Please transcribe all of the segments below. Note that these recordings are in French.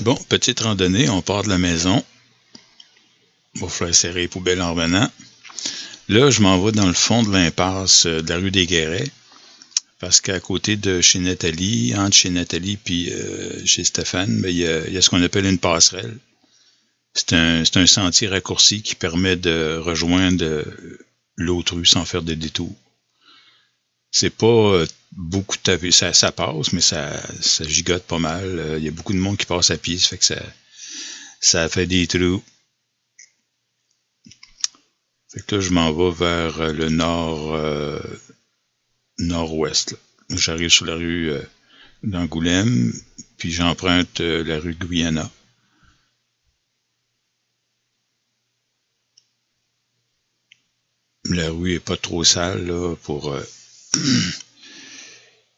Bon, petite randonnée, on part de la maison. Il va falloir serrer les poubelles en revenant. Là, je m'en vais dans le fond de l'impasse de la rue des Guérets, parce qu'à côté de chez Nathalie, entre chez Nathalie et chez Stéphane, il y a ce qu'on appelle une passerelle. C'est un sentier raccourci qui permet de rejoindre l'autre rue sans faire de détour. C'est pas beaucoup de tapé, ça passe, mais ça gigote pas mal. Il y a beaucoup de monde qui passe à pied, ça fait que ça fait des trous. Fait que là, je m'en vais vers le nord-ouest. J'arrive sur la rue d'Angoulême, puis j'emprunte la rue Guyana. La rue est pas trop sale là, pour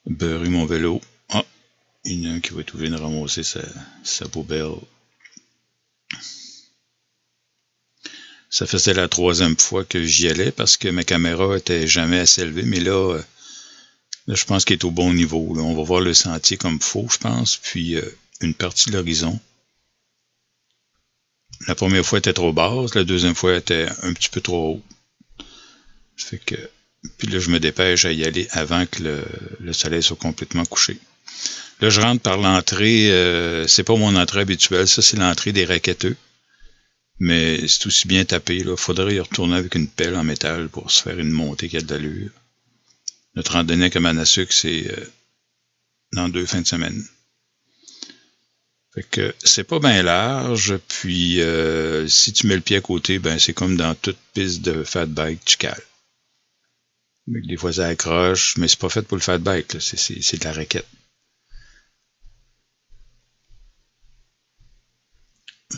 beurrer mon vélo. Ah, il y en a un qui va être obligé de ramasser sa poubelle. Ça faisait la 3e fois que j'y allais parce que ma caméra était jamais assez élevée, mais là je pense qu'elle est au bon niveau. Là, on va voir le sentier comme il faut, je pense, puis une partie de l'horizon. La première fois était trop basse, la deuxième fois était un petit peu trop haut. Fait que, puis là, je me dépêche à y aller avant que le soleil soit complètement couché. Là, je rentre par l'entrée, c'est pas mon entrée habituelle, ça c'est l'entrée des raquetteux. Mais c'est aussi bien tapé, là. Faudrait y retourner avec une pelle en métal pour se faire une montée qui a de l'allure. Notre randonnée à Camanasuc, c'est dans 2 fins de semaine. Fait que c'est pas bien large, puis si tu mets le pied à côté, ben c'est comme dans toute piste de fat bike, tu cales. Des fois ça accroche, mais c'est pas fait pour le fat bike, là. C'est de la raquette.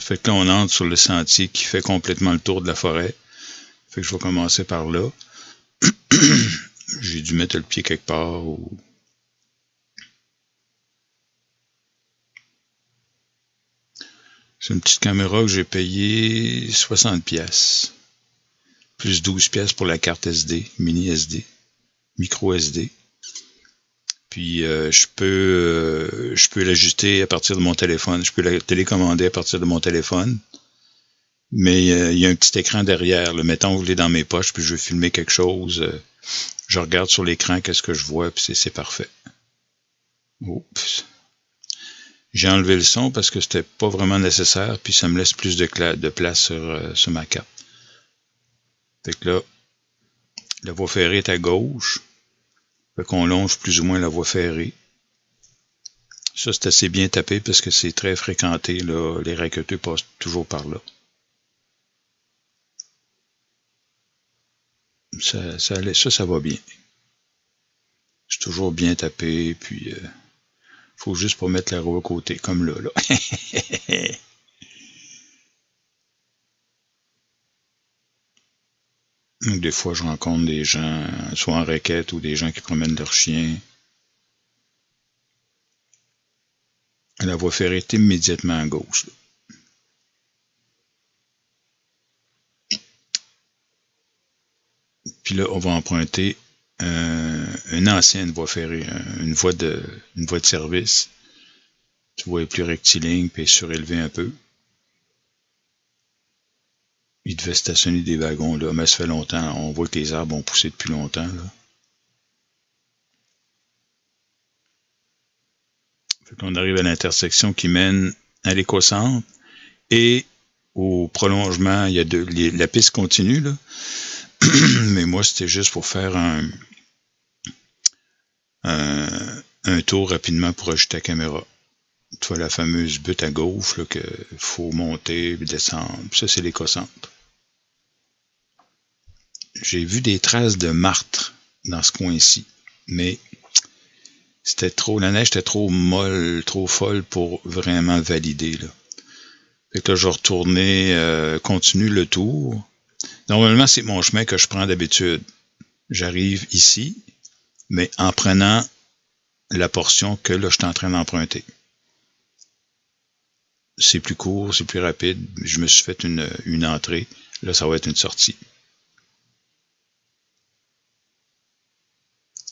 Fait que là, on entre sur le sentier qui fait complètement le tour de la forêt. Fait que je vais commencer par là. J'ai dû mettre le pied quelque part ou... C'est une petite caméra que j'ai payée 60$. Plus 12$ pour la carte SD, mini SD, micro SD. Puis je peux l'ajuster à partir de mon téléphone. Je peux la télécommander à partir de mon téléphone. Mais il y a un petit écran derrière. Là. Mettons que je l'ai dans mes poches, puis je veux filmer quelque chose. Je regarde sur l'écran qu'est-ce que je vois, puis c'est parfait. Oups. J'ai enlevé le son parce que c'était pas vraiment nécessaire, puis ça me laisse plus de place sur ma carte. Fait que là, la voie ferrée est à gauche. Fait qu'on longe plus ou moins la voie ferrée. Ça, c'est assez bien tapé parce que c'est très fréquenté, là. Les raqueteux passent toujours par là. Ça va bien. C'est toujours bien tapé, puis faut juste pas mettre la roue à côté, comme là. Donc, des fois, je rencontre des gens, soit en raquette ou des gens qui promènent leurs chiens. La voie ferrée est immédiatement à gauche. Là. Puis là, on va emprunter une ancienne voie ferrée, une voie de service. Tu vois, elle est plus rectiligne, puis elle est surélevée un peu. Il devait stationner des wagons, là, mais ça fait longtemps. On voit que les arbres ont poussé depuis longtemps, là. Fait qu'on arrive à l'intersection qui mène à l'écocentre et au prolongement, il y a la piste continue, là. Mais moi, c'était juste pour faire un tour rapidement pour ajouter la caméra. Tu vois la fameuse butte à gauche, là, qu'il faut monter et descendre. Ça, c'est l'écocentre. J'ai vu des traces de martre dans ce coin-ci, mais la neige était trop molle, trop folle pour vraiment valider, là. Fait que là, je retournais, continue le tour. Normalement, c'est mon chemin que je prends d'habitude. J'arrive ici, mais en prenant la portion que là, je suis en train d'emprunter. C'est plus court, c'est plus rapide. Je me suis fait une entrée. Là, ça va être une sortie.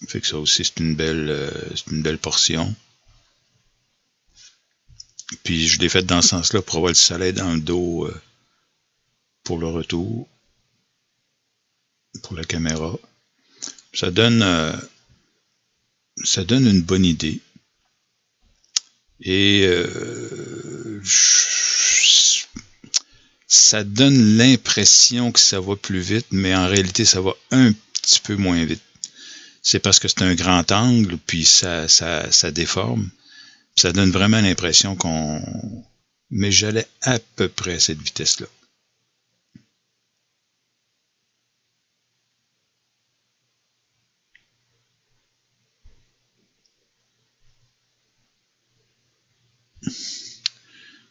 Fait que ça aussi, c'est une belle portion. Puis je l'ai fait dans ce sens-là pour avoir le soleil dans le dos pour le retour, pour la caméra. Ça donne une bonne idée. Et ça donne l'impression que ça va plus vite, mais en réalité, ça va un petit peu moins vite. C'est parce que c'est un grand angle, puis ça déforme. Ça donne vraiment l'impression qu'on... Mais j'allais à peu près à cette vitesse-là.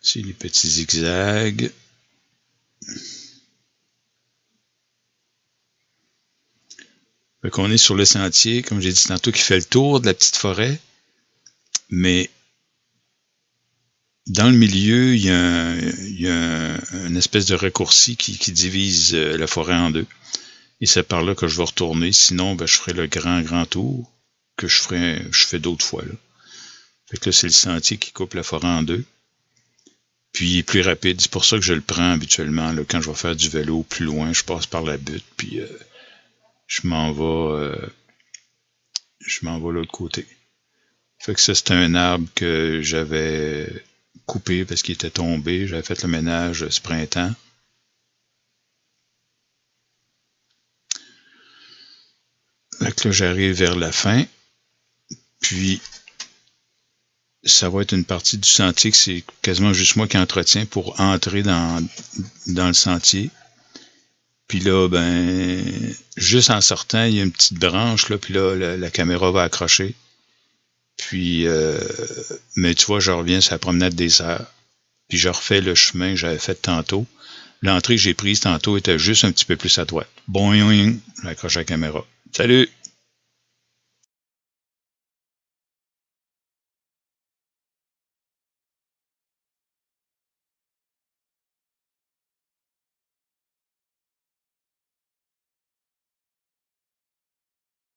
Ici, les petits zigzags. Fait qu'on est sur le sentier, comme j'ai dit tantôt, qui fait le tour de la petite forêt. Mais dans le milieu, il y a une espèce de raccourci qui divise la forêt en deux. Et c'est par là que je vais retourner. Sinon, ben, je ferai le grand tour que je fais d'autres fois. Là. Fait que là, c'est le sentier qui coupe la forêt en deux. Puis il est plus rapide. C'est pour ça que je le prends habituellement. Là, quand je vais faire du vélo plus loin, je passe par la butte. Puis je m'en vais de l'autre côté. Fait que ça, c'est un arbre que j'avais coupé parce qu'il était tombé. J'avais fait le ménage ce printemps. Fait que là, j'arrive vers la fin. Puis, ça va être une partie du sentier que c'est quasiment juste moi qui entretiens pour entrer dans le sentier. Puis là, ben, juste en sortant, il y a une petite branche, là, puis là, la caméra va accrocher. Puis, mais tu vois, je reviens sur la promenade des Sœurs. Puis je refais le chemin que j'avais fait tantôt. L'entrée que j'ai prise tantôt était juste un petit peu plus à droite. Boing, j'accroche la caméra. Salut!